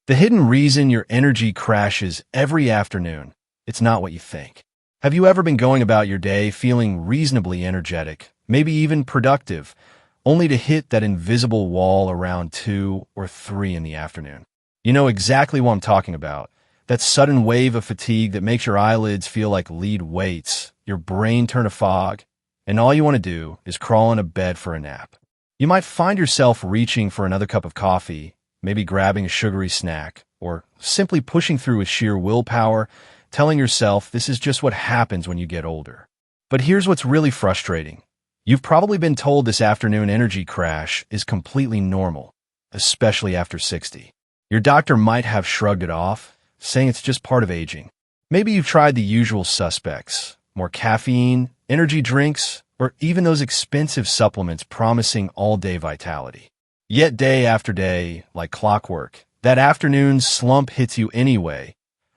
The hidden reason your energy crashes every afternoon, it's not what you think. Have you ever been going about your day feeling reasonably energetic, maybe even productive, only to hit that invisible wall around 2 or 3 in the afternoon? You know exactly what I'm talking about. That sudden wave of fatigue that makes your eyelids feel like lead weights, your brain turn to fog, and all you want to do is crawl into bed for a nap. You might find yourself reaching for another cup of coffee, maybe grabbing a sugary snack, or simply pushing through with sheer willpower, telling yourself this is just what happens when you get older. But here's what's really frustrating. You've probably been told this afternoon energy crash is completely normal, especially after 60. Your doctor might have shrugged it off, saying it's just part of aging. Maybe you've tried the usual suspects, more caffeine, energy drinks, or even those expensive supplements promising all-day vitality. Yet day after day, like clockwork, that afternoon slump hits you anyway,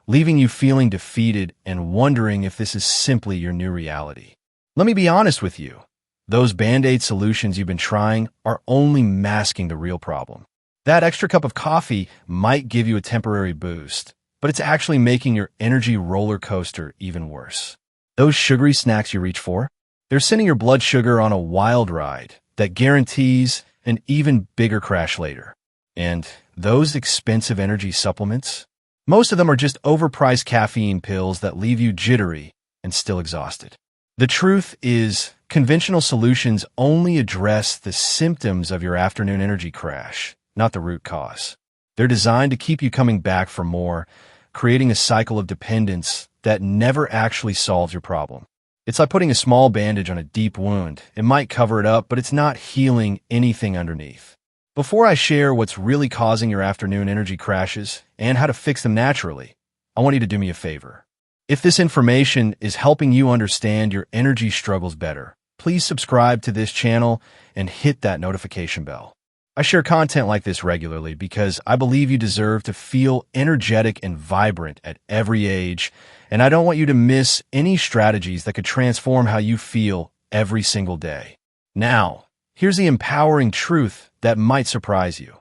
leaving you feeling defeated and wondering if this is simply your new reality. Let me be honest with you. Those Band-Aid solutions you've been trying are only masking the real problem. That extra cup of coffee might give you a temporary boost, but it's actually making your energy roller coaster even worse. Those sugary snacks you reach for, they're sending your blood sugar on a wild ride that guarantees an even bigger crash later. And those expensive energy supplements, most of them are just overpriced caffeine pills that leave you jittery and still exhausted. The truth is, conventional solutions only address the symptoms of your afternoon energy crash, not the root cause. They're designed to keep you coming back for more, creating a cycle of dependence that never actually solves your problem. It's like putting a small bandage on a deep wound. It might cover it up, but it's not healing anything underneath. Before I share what's really causing your afternoon energy crashes and how to fix them naturally, I want you to do me a favor. If this information is helping you understand your energy struggles better, please subscribe to this channel and hit that notification bell. I share content like this regularly because I believe you deserve to feel energetic and vibrant at every age, and I don't want you to miss any strategies that could transform how you feel every single day. Now, here's the empowering truth that might surprise you.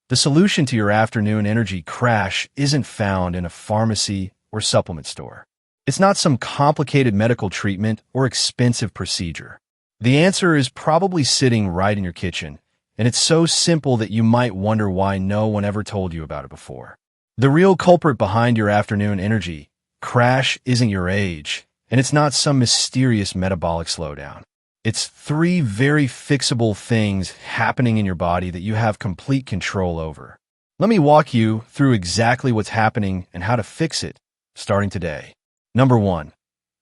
The solution to your afternoon energy crash isn't found in a pharmacy or supplement store. It's not some complicated medical treatment or expensive procedure. The answer is probably sitting right in your kitchen, and it's so simple that you might wonder why no one ever told you about it before. The real culprit behind your afternoon energy crash isn't your age, and it's not some mysterious metabolic slowdown. It's 3 very fixable things happening in your body that you have complete control over. Let me walk you through exactly what's happening and how to fix it, starting today. Number 1,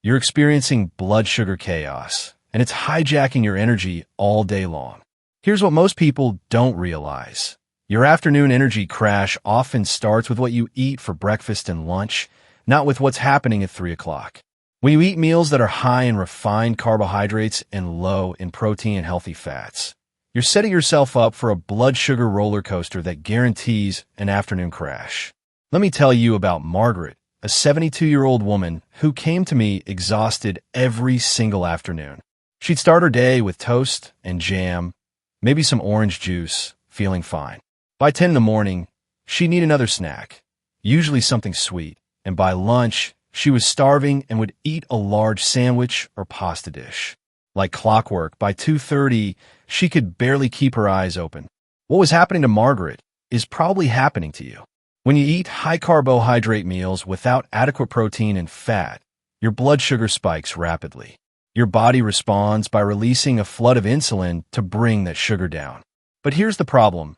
you're experiencing blood sugar chaos, and it's hijacking your energy all day long. Here's what most people don't realize. Your afternoon energy crash often starts with what you eat for breakfast and lunch, not with what's happening at 3 o'clock. When you eat meals that are high in refined carbohydrates and low in protein and healthy fats, you're setting yourself up for a blood sugar roller coaster that guarantees an afternoon crash. Let me tell you about Margaret, a 72-year-old woman who came to me exhausted every single afternoon. She'd start her day with toast and jam, maybe some orange juice, feeling fine. By 10 in the morning, she'd need another snack, usually something sweet, and by lunch, she was starving and would eat a large sandwich or pasta dish. Like clockwork, by 2:30, she could barely keep her eyes open. What was happening to Margaret is probably happening to you. When you eat high-carbohydrate meals without adequate protein and fat, your blood sugar spikes rapidly. Your body responds by releasing a flood of insulin to bring that sugar down. But here's the problem.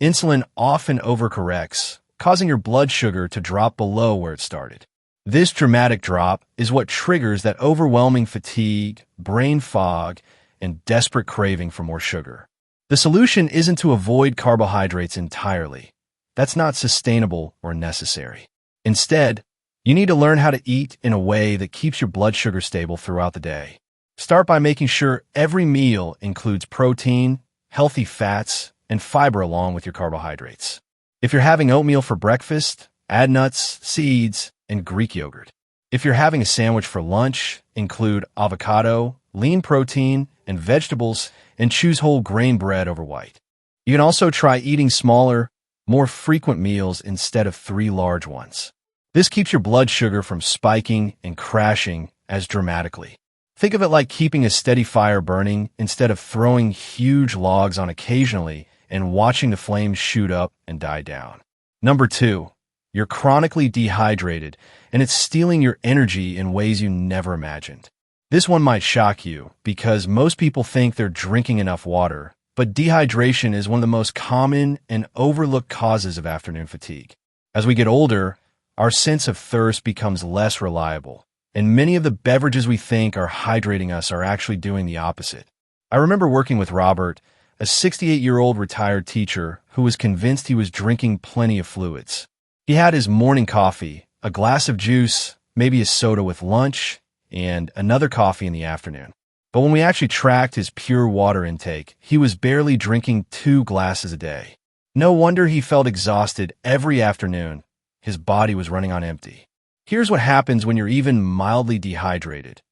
Insulin often overcorrects, causing your blood sugar to drop below where it started. This dramatic drop is what triggers that overwhelming fatigue, brain fog, and desperate craving for more sugar. The solution isn't to avoid carbohydrates entirely. That's not sustainable or necessary. Instead, you need to learn how to eat in a way that keeps your blood sugar stable throughout the day. Start by making sure every meal includes protein, healthy fats, and fiber along with your carbohydrates. If you're having oatmeal for breakfast, add nuts, seeds, and Greek yogurt. If you're having a sandwich for lunch, include avocado, lean protein, and vegetables, and choose whole grain bread over white. You can also try eating smaller, more frequent meals instead of 3 large ones. This keeps your blood sugar from spiking and crashing as dramatically. Think of it like keeping a steady fire burning instead of throwing huge logs on occasionally and watching the flames shoot up and die down. Number 2, you're chronically dehydrated, and it's stealing your energy in ways you never imagined. This one might shock you because most people think they're drinking enough water, but dehydration is one of the most common and overlooked causes of afternoon fatigue. As we get older, our sense of thirst becomes less reliable, and many of the beverages we think are hydrating us are actually doing the opposite. I remember working with Robert, a 68-year-old retired teacher who was convinced he was drinking plenty of fluids. He had his morning coffee, a glass of juice, maybe a soda with lunch, and another coffee in the afternoon. But when we actually tracked his pure water intake, he was barely drinking 2 glasses a day. No wonder he felt exhausted every afternoon. His body was running on empty. Here's what happens when you're even mildly dehydrated.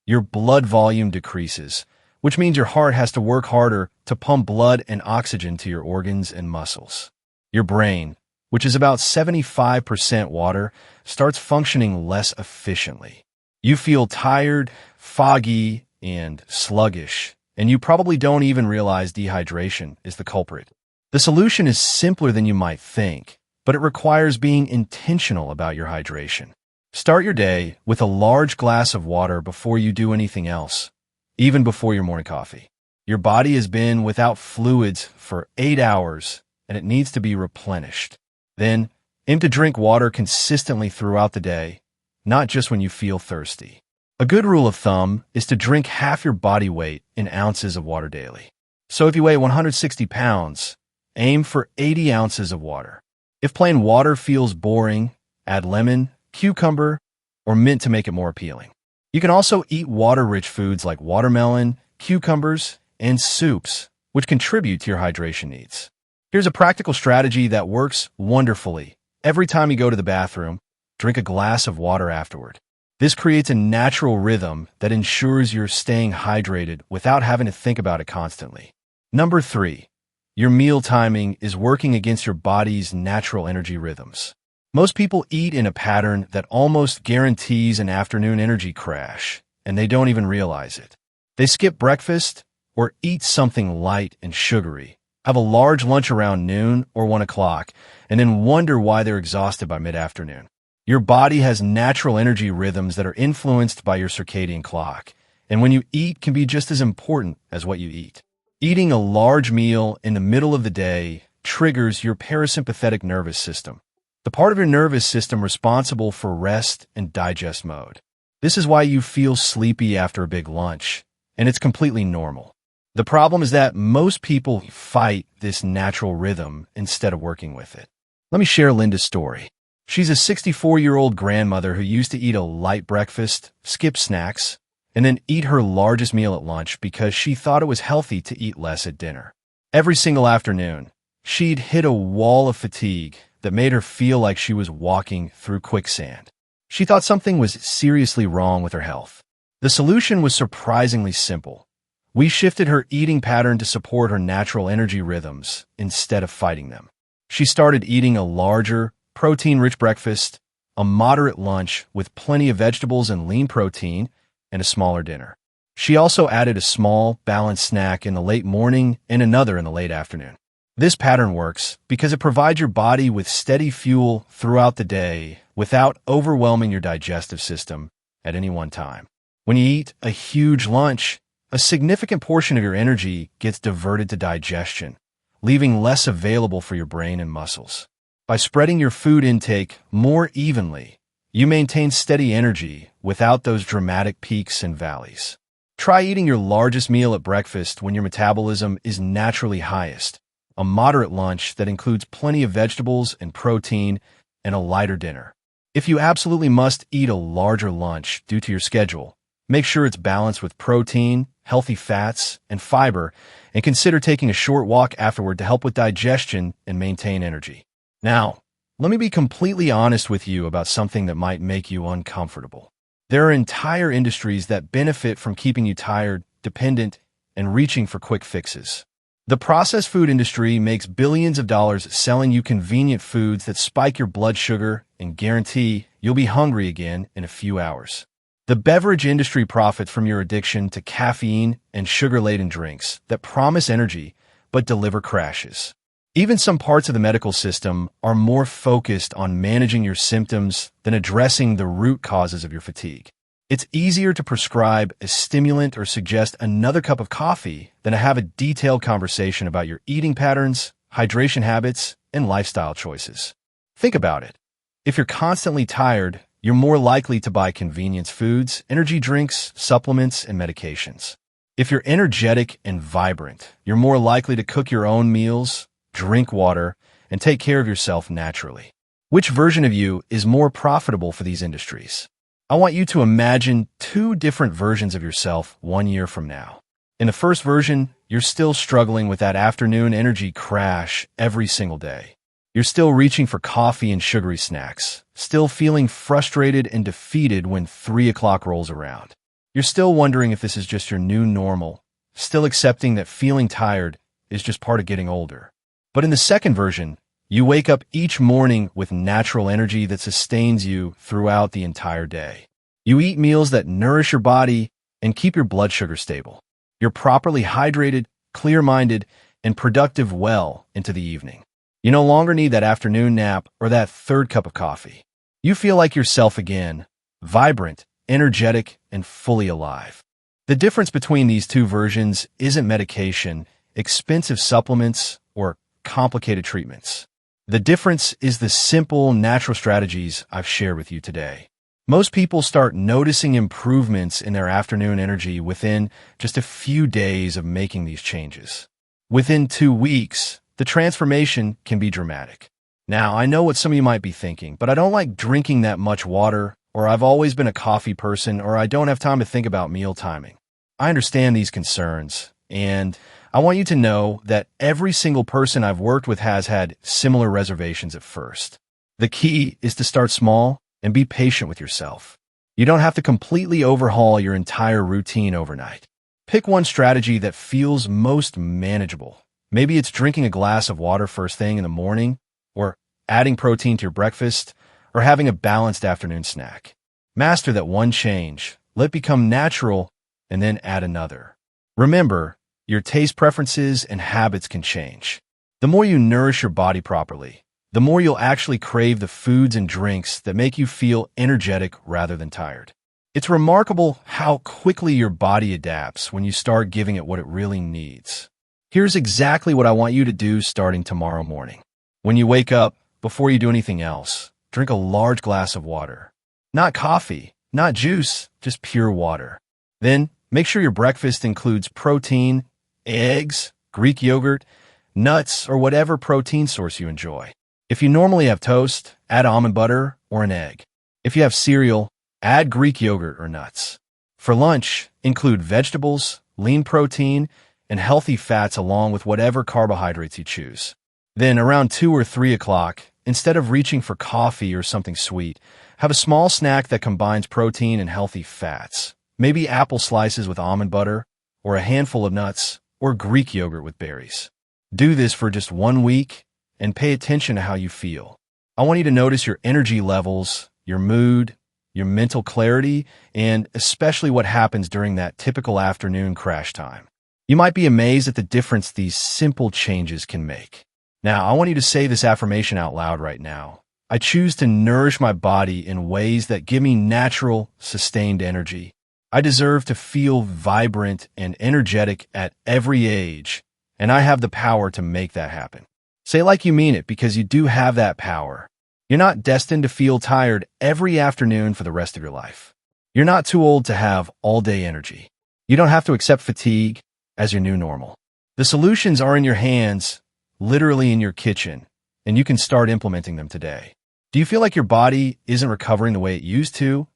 Your blood volume decreases, which means your heart has to work harder to pump blood and oxygen to your organs and muscles. Your brain, which is about 75% water, starts functioning less efficiently. You feel tired, foggy, and sluggish, and you probably don't even realize dehydration is the culprit. The solution is simpler than you might think, but it requires being intentional about your hydration. Start your day with a large glass of water before you do anything else, even before your morning coffee. Your body has been without fluids for 8 hours, and it needs to be replenished. Then, aim to drink water consistently throughout the day, not just when you feel thirsty. A good rule of thumb is to drink half your body weight in ounces of water daily. So if you weigh 160 pounds, aim for 80 ounces of water. If plain water feels boring, add lemon, cucumber, or mint to make it more appealing. You can also eat water-rich foods like watermelon, cucumbers, and soups, which contribute to your hydration needs. Here's a practical strategy that works wonderfully. Every time you go to the bathroom, drink a glass of water afterward. This creates a natural rhythm that ensures you're staying hydrated without having to think about it constantly. Number 3, your meal timing is working against your body's natural energy rhythms. Most people eat in a pattern that almost guarantees an afternoon energy crash, and they don't even realize it. They skip breakfast or eat something light and sugary, have a large lunch around noon or 1 o'clock, and then wonder why they're exhausted by mid-afternoon. Your body has natural energy rhythms that are influenced by your circadian clock, and when you eat can be just as important as what you eat. Eating a large meal in the middle of the day triggers your parasympathetic nervous system, the part of your nervous system responsible for rest and digest mode. This is why you feel sleepy after a big lunch, and it's completely normal. The problem is that most people fight this natural rhythm instead of working with it. Let me share Linda's story. She's a 64-year-old grandmother who used to eat a light breakfast, skip snacks, and then eat her largest meal at lunch because she thought it was healthy to eat less at dinner. Every single afternoon, she'd hit a wall of fatigue that made her feel like she was walking through quicksand. She thought something was seriously wrong with her health. The solution was surprisingly simple. We shifted her eating pattern to support her natural energy rhythms instead of fighting them. She started eating a larger, protein-rich breakfast, a moderate lunch with plenty of vegetables and lean protein, and a smaller dinner. She also added a small, balanced snack in the late morning and another in the late afternoon. This pattern works because it provides your body with steady fuel throughout the day without overwhelming your digestive system at any one time. When you eat a huge lunch, a significant portion of your energy gets diverted to digestion, leaving less available for your brain and muscles. By spreading your food intake more evenly, you maintain steady energy without those dramatic peaks and valleys. Try eating your largest meal at breakfast when your metabolism is naturally highest, a moderate lunch that includes plenty of vegetables and protein, and a lighter dinner. If you absolutely must eat a larger lunch due to your schedule, make sure it's balanced with protein, healthy fats, and fiber, and consider taking a short walk afterward to help with digestion and maintain energy. Now, let me be completely honest with you about something that might make you uncomfortable. There are entire industries that benefit from keeping you tired, dependent, and reaching for quick fixes. The processed food industry makes billions of dollars selling you convenient foods that spike your blood sugar and guarantee you'll be hungry again in a few hours. The beverage industry profits from your addiction to caffeine and sugar-laden drinks that promise energy but deliver crashes. Even some parts of the medical system are more focused on managing your symptoms than addressing the root causes of your fatigue. It's easier to prescribe a stimulant or suggest another cup of coffee than to have a detailed conversation about your eating patterns, hydration habits, and lifestyle choices. Think about it. If you're constantly tired, you're more likely to buy convenience foods, energy drinks, supplements, and medications. If you're energetic and vibrant, you're more likely to cook your own meals, drink water, and take care of yourself naturally. Which version of you is more profitable for these industries? I want you to imagine two different versions of yourself 1 year from now. In the first version, you're still struggling with that afternoon energy crash every single day. You're still reaching for coffee and sugary snacks, still feeling frustrated and defeated when 3 o'clock rolls around. You're still wondering if this is just your new normal, still accepting that feeling tired is just part of getting older. But in the second version, you wake up each morning with natural energy that sustains you throughout the entire day. You eat meals that nourish your body and keep your blood sugar stable. You're properly hydrated, clear-minded, and productive well into the evening. You no longer need that afternoon nap or that third cup of coffee. You feel like yourself again, vibrant, energetic, and fully alive. The difference between these two versions isn't medication, expensive supplements, or complicated treatments. The difference is the simple, natural strategies I've shared with you today. Most people start noticing improvements in their afternoon energy within just a few days of making these changes. Within 2 weeks, the transformation can be dramatic. Now, I know what some of you might be thinking, but I don't like drinking that much water, or I've always been a coffee person, or I don't have time to think about meal timing. I understand these concerns, and I want you to know that every single person I've worked with has had similar reservations at first. The key is to start small and be patient with yourself. You don't have to completely overhaul your entire routine overnight. Pick one strategy that feels most manageable. Maybe it's drinking a glass of water first thing in the morning, or adding protein to your breakfast, or having a balanced afternoon snack. Master that one change, let it become natural, and then add another. Remember, your taste preferences and habits can change. The more you nourish your body properly, the more you'll actually crave the foods and drinks that make you feel energetic rather than tired. It's remarkable how quickly your body adapts when you start giving it what it really needs. Here's exactly what I want you to do starting tomorrow morning. When you wake up, before you do anything else, drink a large glass of water. Not coffee, not juice, just pure water. Then, make sure your breakfast includes protein, eggs, Greek yogurt, nuts, or whatever protein source you enjoy. If you normally have toast, add almond butter or an egg. If you have cereal, add Greek yogurt or nuts. For lunch, include vegetables, lean protein, and healthy fats along with whatever carbohydrates you choose. Then, around 2 or 3 o'clock, instead of reaching for coffee or something sweet, have a small snack that combines protein and healthy fats. Maybe apple slices with almond butter, or a handful of nuts, or Greek yogurt with berries. Do this for just 1 week and pay attention to how you feel. I want you to notice your energy levels, your mood, your mental clarity, and especially what happens during that typical afternoon crash time. You might be amazed at the difference these simple changes can make. Now, I want you to say this affirmation out loud right now. I choose to nourish my body in ways that give me natural, sustained energy. I deserve to feel vibrant and energetic at every age, and I have the power to make that happen. Say it like you mean it, because you do have that power. You're not destined to feel tired every afternoon for the rest of your life. You're not too old to have all-day energy. You don't have to accept fatigue as your new normal. The solutions are in your hands, literally in your kitchen, and you can start implementing them today. Do you feel like your body isn't recovering the way it used to,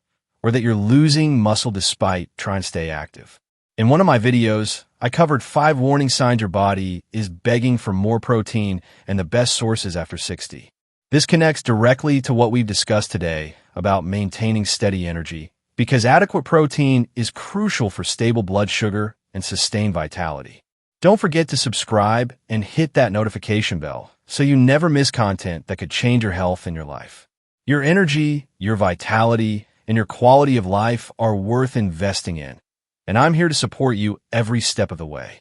or that you're losing muscle despite trying to stay active? In one of my videos, I covered 5 warning signs your body is begging for more protein and the best sources after 60. This connects directly to what we've discussed today about maintaining steady energy, because adequate protein is crucial for stable blood sugar and sustained vitality. Don't forget to subscribe and hit that notification bell so you never miss content that could change your health and your life. Your energy, your vitality, and your quality of life are worth investing in, and I'm here to support you every step of the way.